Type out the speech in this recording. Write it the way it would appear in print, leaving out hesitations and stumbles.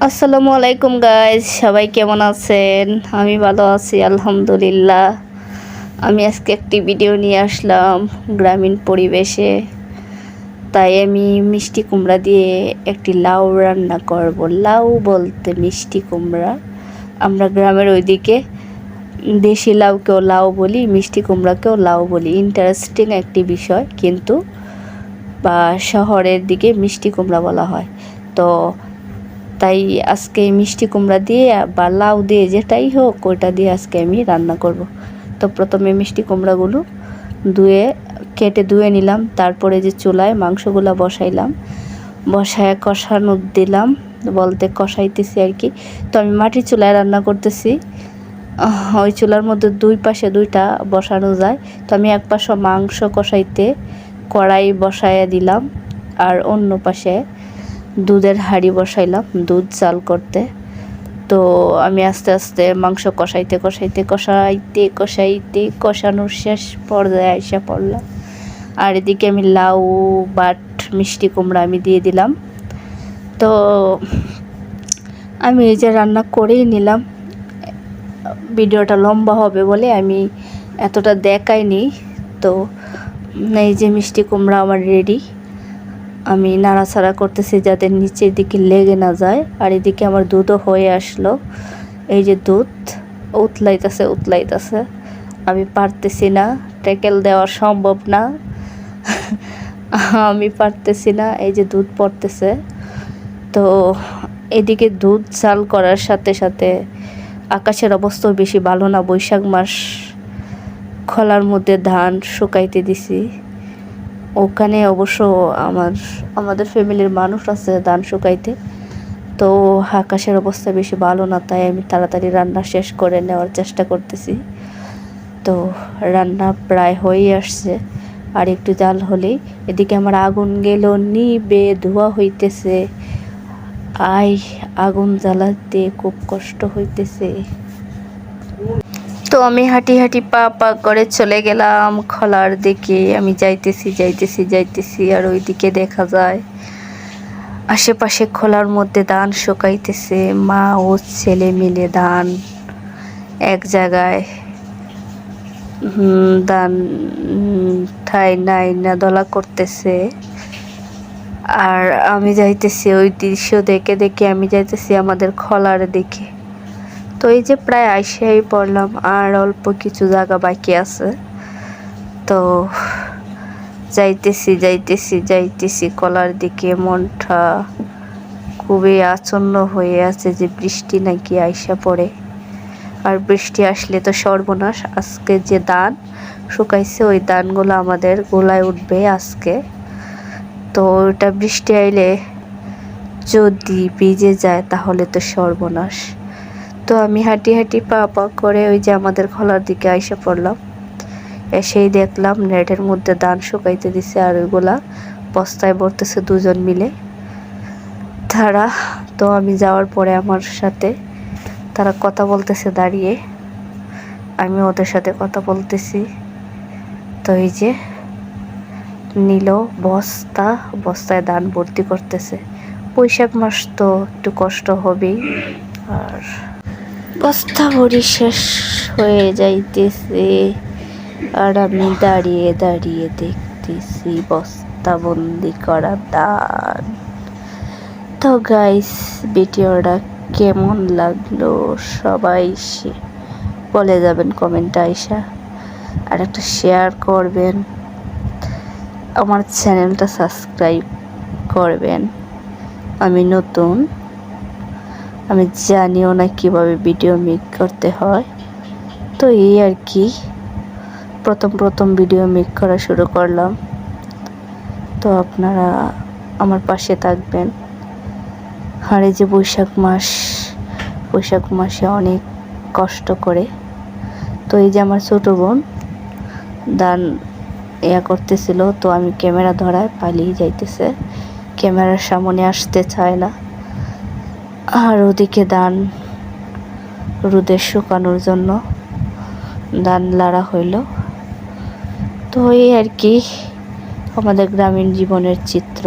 আসসালামু আলাইকুম গাইজ, সবাই কেমন আছেন? আমি ভালো আছি আলহামদুলিল্লাহ। আমি আজকে একটি ভিডিও নিয়ে আসলাম গ্রামীণ পরিবেশে। তাই আমি মিষ্টি কুমড়া দিয়ে একটি লাউ রান্না করব। লাউ বলতে মিষ্টি কুমড়া, আমরা গ্রামের ওইদিকে দেশি লাউকেও লাউ বলি, মিষ্টি কুমড়াকেও লাউ বলি। ইন্টারেস্টিং একটি বিষয়, কিন্তু বা শহরের দিকে মিষ্টি কুমড়া বলা হয়। তো তাই আজকে মিষ্টি কুমড়া দিয়ে বা লাউ দিয়ে যেটাই হোক ওইটা দিয়ে আজকে আমি রান্না করব। তো প্রথমে মিষ্টি কুমড়াগুলো কেটে ধুয়ে নিলাম। তারপরে যে চুলায় মাংসগুলো বসাইলাম, বসায় কষানো দিলাম, বলতে কষাইতেছি আর কি। তো আমি মাটির চুলায় রান্না করতেছি। ওই চুলার মধ্যে দুই পাশে দুইটা বসানো যায়। তো আমি এক পাশে মাংস কষাইতে কড়াই বসাইয়া দিলাম, আর অন্য পাশে দুধের হাঁড়ি বসাইলাম দুধ চাল করতে। তো আমি আস্তে আস্তে মাংস কষানোর শেষ পর্যায়ে আইসা পড়লাম। আর এদিকে আমি লাউ বাট মিষ্টি কুমড়া আমি দিয়ে দিলাম। তো আমি এই যে রান্না করেই নিলাম। ভিডিওটা লম্বা হবে বলে আমি এতটা দেখাইনি। তো এই যে মিষ্টি কুমড়া আমার রেডি। আমি নাড়াচাড়া করতেছি যাতে নিচের দিকে লেগে না যায়। আর এদিকে আমার দুধও হয়ে আসলো। এই যে দুধ উতলাইতেছে। আমি পারতেছি না, ট্যাকেল দেওয়া সম্ভব না। আমি পারতেছি না। এই যে দুধ পড়তেছে। তো এদিকে দুধ চাল করার সাথে সাথে আকাশের অবস্থাও বেশি ভালো না। বৈশাখ মাস, খলার মধ্যে ধান শুকাইতে দিছি। ওখানে অবশ্য আমাদের ফ্যামিলির মানুষ আছে ধান শুকাইতে। তো আকাশের অবস্থা বেশি ভালো না, তাই আমি তাড়াতাড়ি রান্না শেষ করে নেওয়ার চেষ্টা করতেছি। তো রান্না প্রায় হয়েই আসছে, আর একটু জাল হলেই এদিকে আমার আগুন গেল নিবে, ধোয়া হইতেছে। আগুন জ্বালাতে খুব কষ্ট হইতেছে। তো আমি হাঁটি পা করে চলে গেলাম খলার দিকে। আমি যাইতেছি আর ওইদিকে দেখা যায় আশেপাশে খোলার মধ্যে ধান শুকাইতেছে। মা ও ছেলে মিলে ধান এক জায়গায় ধান ঠাই নাই না দলা করতেছে। আর আমি যাইতেছি ওই দৃশ্য দেখে আমি যাইতেছি আমাদের খলার দিকে। তো এই যে প্রায় আইসাই পড়লাম, আর অল্প কিছু জায়গা বাকি আছে। তো যাইতেছি কলার দিকে। মনটা খুবই আচ্ছন্ন হয়ে আছে যে বৃষ্টি নাকি আইসা পড়ে। আর বৃষ্টি আসলে তো সর্বনাশ। আজকে যে ধান শুকাইছে ওই ধানগুলো আমাদের গোলায় উঠবে আজকে। তো ওটা বৃষ্টি আইলে যদি ভিজে যায় তাহলে তো সর্বনাশ। তো আমি হাঁটি পা করে ওই যে আমাদের খলার দিকে আইসা পড়লাম। এসেই দেখলাম নেটের মধ্যে ধান শুকাইতে দিছে, আর ওইগুলা বস্তায় ভরতেছে দুজন মিলে তারা। তো আমি যাওয়ার পরে আমার সাথে তারা কথা বলতেছে দাঁড়িয়ে, আমি ওদের সাথে কথা বলতেছি। তো এই যে নিল বস্তায় ধান ভর্তি করতেছে। বৈশাখ মাস তো একটু কষ্ট হবেই। আর বস্তা ভরি শেষ হয়ে যাইতেছে, আর আমি দাঁড়িয়ে দেখতেছি বস্তা বন্দি করা ধান। তো গাইস, ভিডিওটা কেমন লাগলো সবাই বলে যাবেন কমেন্টে আইসা, আর একটা শেয়ার করবেন, আমার চ্যানেলটা সাবস্ক্রাইব করবেন। আমি নতুন, আমি জানিও না কিভাবে ভিডিও মেক করতে হয়। তো এই আর কি, প্রথম ভিডিও মেক করা শুরু করলাম। তো আপনারা আমার পাশে থাকবেন। আর এই যে বৈশাখ মাসে অনেক কষ্ট করে। তো এই যে আমার ছোট বোন ধান করতেছিল, তো আমি ক্যামেরা ধরায় পালিয়ে যাইতেছে, ক্যামেরার সামনে আসতে চায় না। আর ওদিকে ধান রোদে শুকানোর জন্য ধান লাড়া হইল। তো এই আর কি আমাদের গ্রামীণ জীবনের চিত্র।